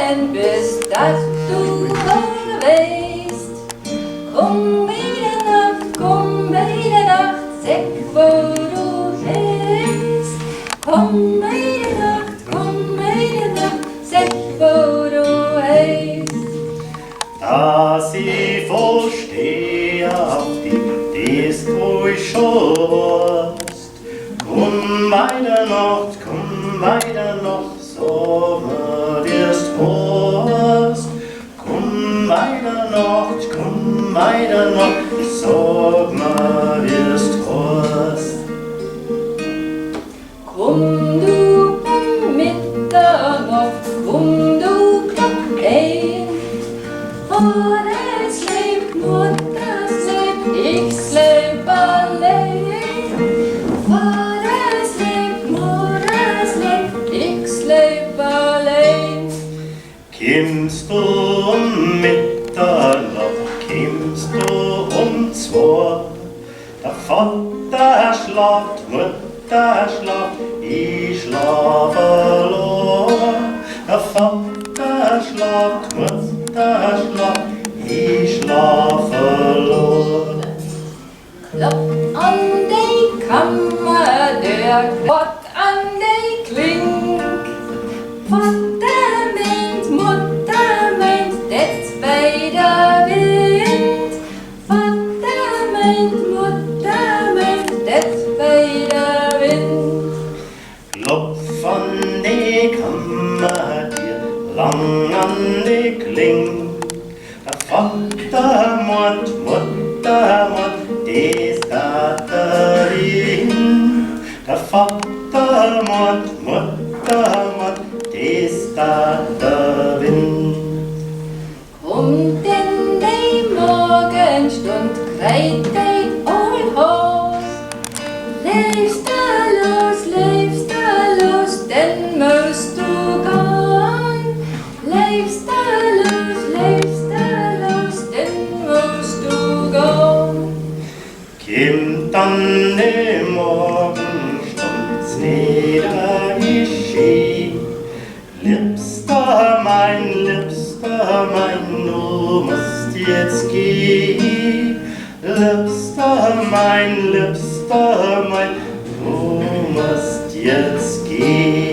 gegangen bist, dass du weißt. Komm jede Nacht, sag, wo du bist. Komm jede Nacht, sag, wo du bist. Dass ich verstehe auf dich, das wo ich schon hast. Komm weiter noch, so wirst hast. Komm weiter noch, so wirst hast. Komm du um Mitternacht, komm du Glock ein. Vater schläft, Mutter schläft, ich schläf allein. Vater schläft, Mutter schläft, ich schläf allein. Kimmst du um Mitternacht, kimmst du um 2. Der Vater schlaft, Mutter schlaft, ich schlaf allein. Der Vater schlaft, Mutter schlaft, ich schlaf allein. Klopft an die Kammer, der klopft an die Klink. Vater meint, Mutter meint, das bei der Wind. Vater meint, Mutter meint, das bei der Wind. Klopf an die Kammer, dir lang an die Kling. Der Vater meint, Mutter meint, das da Wind. Der Vater meint, Mutter meint, das da Wind. Kommt in die Morgenstund, kreit die Ohlhaus. Lebst da los, denn musst du gehen. Lebst da los, denn musst du gehen. Kimmt dann die Morgenstund nieder geschehen. Liebster mein, du musst jetzt gehen. Liebster mein, du musst jetzt gehen.